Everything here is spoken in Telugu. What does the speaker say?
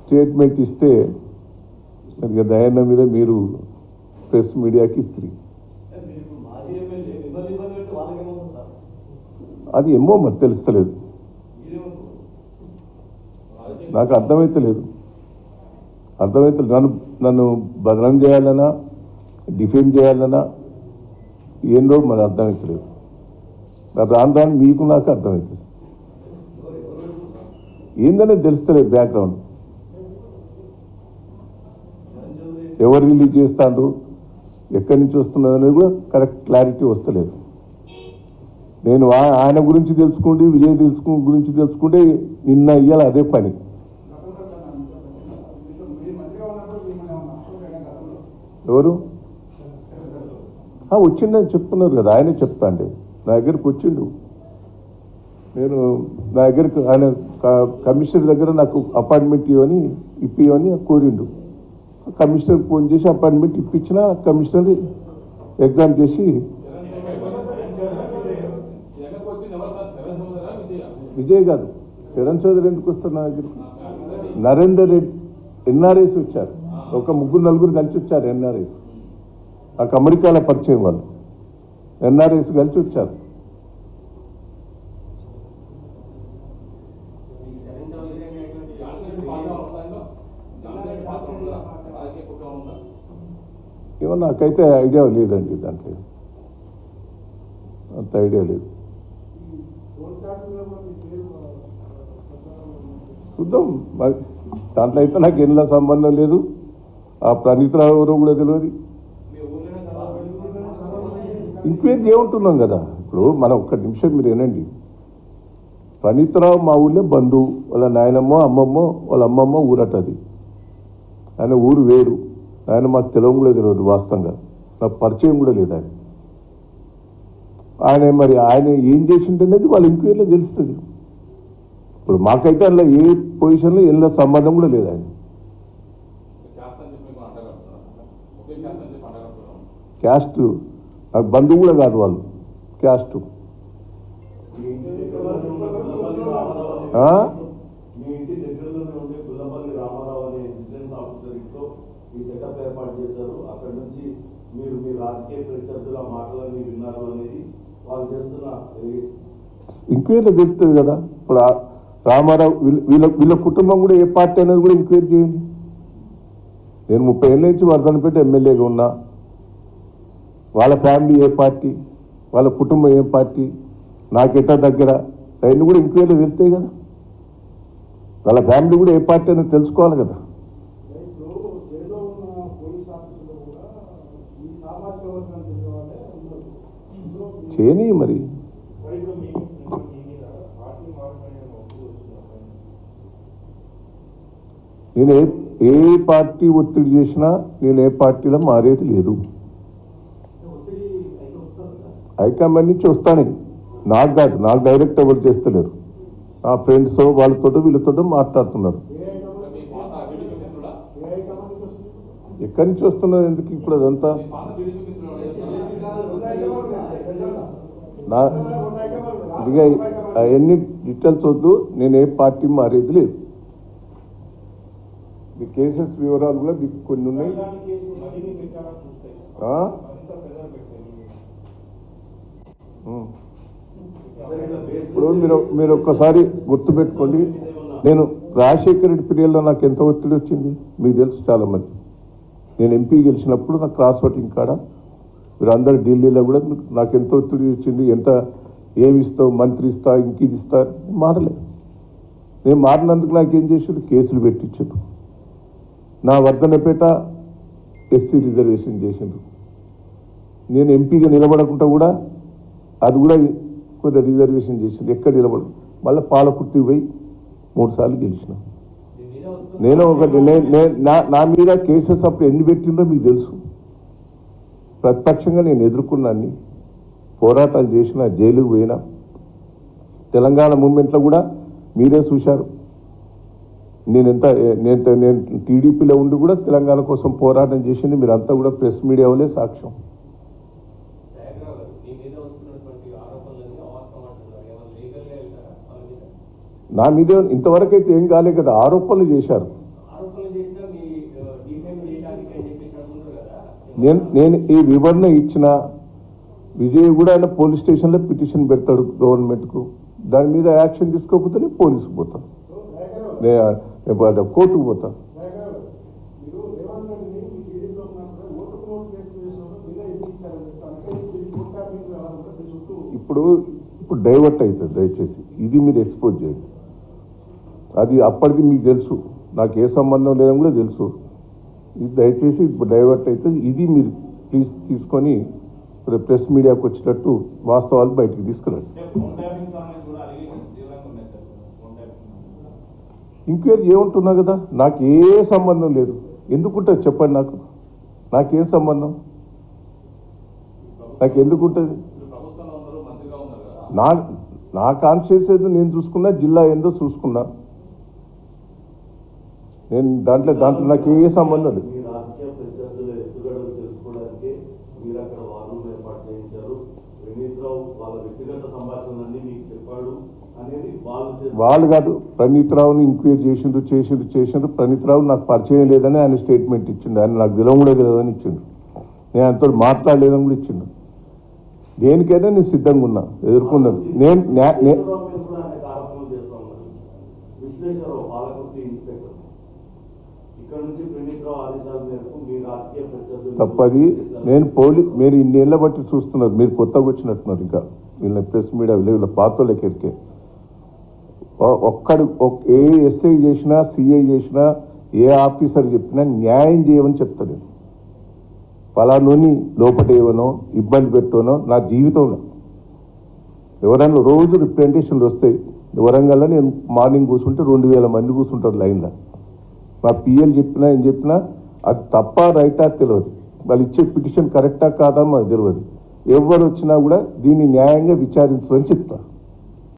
స్టేట్మెంట్ ఇస్తే మరి దయాన్న మీద మీరు ప్రెస్ మీడియాకి ఇస్తారు. అది ఏమో మరి తెలుస్తలేదు, నాకు అర్థమైతలేదు. నన్ను బదనం చేయాలన్నా డిఫేమ్ చేయాలన్నా ఏందో మరి అర్థమవుతలేదు. రాను మీకు నాకు అర్థమవుతుంది, ఏందనేది తెలుస్తలేదు. బ్యాక్గ్రౌండ్ ఎవరు రిలీజ్ చేస్తాడు, ఎక్కడి నుంచి వస్తున్నది అనేది కూడా కరెక్ట్ క్లారిటీ వస్తలేదు. నేను ఆయన గురించి తెలుసుకుంటే, విజయ్ గురించి తెలుసుకుంటే నిన్న ఇయ్యాలి అదే పని. ఎవరు వచ్చిండని చెప్తున్నారు కదా, ఆయనే చెప్తా అండి. నా దగ్గరికి వచ్చిండు, నా దగ్గరికి ఆయన కమిషనర్ దగ్గర నాకు అపాయింట్మెంట్ ఇప్పివని కోరిండు. కమిషనర్కి ఫోన్ చేసి అపాయింట్మెంట్ ఇప్పించిన కమిషనర్ ఎగ్జామ్ చేసి విజయ్ కాదు, చరణ్ చౌదరి ఎందుకు వస్తారు నా దగ్గరికి? నరేందర్ రెడ్డి ఎన్ఆర్ఐస్ వచ్చారు, ఒక 3-4 కలిసి వచ్చారు. ఎన్ఆర్ఐస్ నాకు అమెరికాలో పరిచయం, వాళ్ళు ఎన్ఆర్ఐస్ కలిసి వచ్చారు. ఏమో నాకైతే ఐడియా లేదండి, దాంట్లో అంత ఐడియా లేదు. చూద్దాం మరి, దాంట్లో అయితే నాకు ఎన్నో సంబంధం లేదు. ఆ ప్రణీత్ రావు ఎవరో కూడా తెలియదు. ఇంక్వైరీ చేయంటున్నాం కదా. ఇప్పుడు మనం ఒక్క నిమిషం మీరు ఏనండి, ప్రణీత్ రావు మా ఊళ్ళో బంధువు, వాళ్ళ నాయనమ్మో అమ్మమ్మో వాళ్ళ అమ్మమ్మ ఊరటది. ఆయన ఊరు వేరు, ఆయన మాకు తెలియడం కూడా తెలియదు. వాస్తవంగా నాకు పరిచయం కూడా లేదు ఆయన మరి ఆయన ఏం చేసిండనేది వాళ్ళ ఎంక్వైరీలో తెలుస్తుంది. ఇప్పుడు మాకైతే అందులో ఏ పొజిషన్లో ఎన్నో సంబంధం కూడా లేదు. ఆయన క్యాస్ట్ నాకు బంధువు కూడా కాదు, వాళ్ళు క్యాస్ట్. ఎంక్వైరీలో తెలుస్తుంది కదా. ఇప్పుడు రామారావు వీళ్ళ కుటుంబం కూడా ఏ పార్టీ అనేది కూడా ఎంక్వైరీ చేయండి. నేను 30 ఏళ్ళ నుంచి వర్ధనపేట ఎమ్మెల్యేగా ఉన్నా. వాళ్ళ ఫ్యామిలీ ఏ పార్టీ, వాళ్ళ కుటుంబం ఏ పార్టీ, నాకెట్టా దగ్గర, అవన్నీ కూడా ఎంక్వైరీలో తెలుస్తాయి కదా. వాళ్ళ ఫ్యామిలీ కూడా ఏ పార్టీ అనేది తెలుసుకోవాలి కదా. చేయని మరి నేను ఏ పార్టీ ఒత్తిడి చేసినా నేను ఏ పార్టీలో మారేది లేదు. హైకమాండ్ నుంచి వస్తాను, నాకు కాదు, నాకు డైరెక్ట్ ఎవరు చేస్తలేరు. నా ఫ్రెండ్స్ వాళ్ళతో వీళ్ళతో మాట్లాడుతున్నారు. ఎక్కడి నుంచి వస్తున్నది ఎందుకు ఇప్పుడు అదంతా? నా ఇదిగా ఎన్ని డీటెయిల్స్ వద్దు, నేను ఏ పార్టీ మారేది లేదు. మీ కేసెస్ వివరాలు కూడా మీకు కొన్ని ఉన్నాయి. ఇప్పుడు మీరు ఒక్కసారి గుర్తుపెట్టుకోండి, నేను రాజశేఖర రెడ్డి పీరియడ్లో నాకు ఎంత ఒత్తిడి వచ్చింది మీకు తెలుసు చాలా మంది. నేను ఎంపీ గెలిచినప్పుడు నాకు క్రాస్ ఓటింగ్ కాడ మీరు అందరు ఢిల్లీలో కూడా నాకు ఎంత ఒత్తిడి వచ్చింది, ఎంత ఏమి ఇస్తావు, మంత్రి ఇస్తా, ఇంక ఇది ఇస్తా. మారలేదు. నేను మారినందుకు నాకేం చేసారు, కేసులు పెట్టించారు. నా వర్ధనపేట ఎస్సీ రిజర్వేషన్ చేసిండ్రు. నేను ఎంపీగా నిలబడకుండా కూడా అది కూడా కొంత రిజర్వేషన్ చేసింది. ఎక్కడ నిలబడు, మళ్ళీ పాలకుర్తికి పోయి 3 సార్లు గెలిచిన. నేను నా మీద కేసెస్ అప్పుడు ఎన్ని పెట్టిందో మీకు తెలుసు. ప్రతిపక్షంగా నేను ఎదుర్కొన్నాన్ని, పోరాటాలు చేసిన, జైలుకు పోయినా. తెలంగాణ మూమెంట్లో కూడా మీరే చూశారు. నేను టీడీపీలో ఉండి కూడా తెలంగాణ కోసం పోరాటం చేసింది మీరంతా కూడా ప్రెస్ మీడియా వల్లే సాక్ష్యం. నా మీద ఇంతవరకు అయితే ఏం కాలే కదా, ఆరోపణలు చేశారు. నేను ఈ వివరణ ఇచ్చిన విజయ్ కూడా ఆయన పోలీస్ స్టేషన్లో పిటిషన్ పెడతాడు గవర్నమెంట్కు. దాని మీద యాక్షన్ తీసుకోకపోతే నేను పోలీసుకు పోతాను, కోర్టుకు పోతాను. ఇప్పుడు డైవర్ట్ అవుతుంది. దయచేసి ఇది మీరు ఎక్స్పోజ్ చేయండి. అది అప్పటిది మీకు తెలుసు, నాకు ఏ సంబంధం లేదని కూడా తెలుసు. ఇది దయచేసి ఇప్పుడు డైవర్ట్ అవుతుంది. ఇది మీరు ప్లీజ్ తీసుకొని ప్రెస్ మీడియాకు వచ్చినట్టు వాస్తవాలు బయటికి తీసుకురండి. ఇంక్వైరీ ఏముంటున్నా కదా, నాకు ఏ సంబంధం లేదు. ఎందుకుంటుంది చెప్పండి, నాకేం సంబంధం, నాకు ఎందుకుంటుంది? నా కాన్షియస్ ఏదో నేను చూసుకున్నా, జిల్లా ఏందో చూసుకున్నా. నేను దాంట్లో నాకు ఏ సంబంధం లేదు. వాళ్ళు కాదు, ప్రణీత్ రావుని ఎంక్వైరీ చేసిండ్రు. ప్రణీత్ రావు నాకు పరిచయం లేదని ఆయన స్టేట్మెంట్ ఇచ్చిండు. ఆయన నాకు తెలియడం కూడా తెలియదని ఇచ్చిండు. నేను ఆయనతో మాట్లాడలేదని కూడా ఇచ్చిండు. దేనికైనా నేను సిద్ధంగా ఉన్నా, ఎదుర్కొన్నాను. తప్పది. మీరు ఇన్నేళ్ల బట్టి చూస్తున్నారు, మీరు కొత్తగా వచ్చినట్టున్నారు. ఇంకా వీళ్ళ ప్రెస్ మీడియా వీళ్ళ పాతోళ్ళకెరికే ఏ ఎస్ఐ చేసినా, సిఐ చేసినా, ఏ ఆఫీసర్ చెప్పినా న్యాయం చేయమని చెప్తాను. ఫలానోని లోపటేవనో ఇబ్బంది పెట్టానో నా జీవితంలో ఎవరైనా రోజు రిప్రజెంటేషన్లు వస్తాయి. వరంగల్లో నేను మార్నింగ్ కూర్చుంటే 2000 మంది కూర్చుంటారు లైన్లో. మా పిఎల్ చెప్పినా ఏం చెప్పినా అది తప్ప రైటా తెలియదు. వాళ్ళు ఇచ్చే పిటిషన్ కరెక్టా కాదా మాకు తెలియదు. ఎవరు వచ్చినా కూడా దీన్ని న్యాయంగా విచారించమని చెప్తా.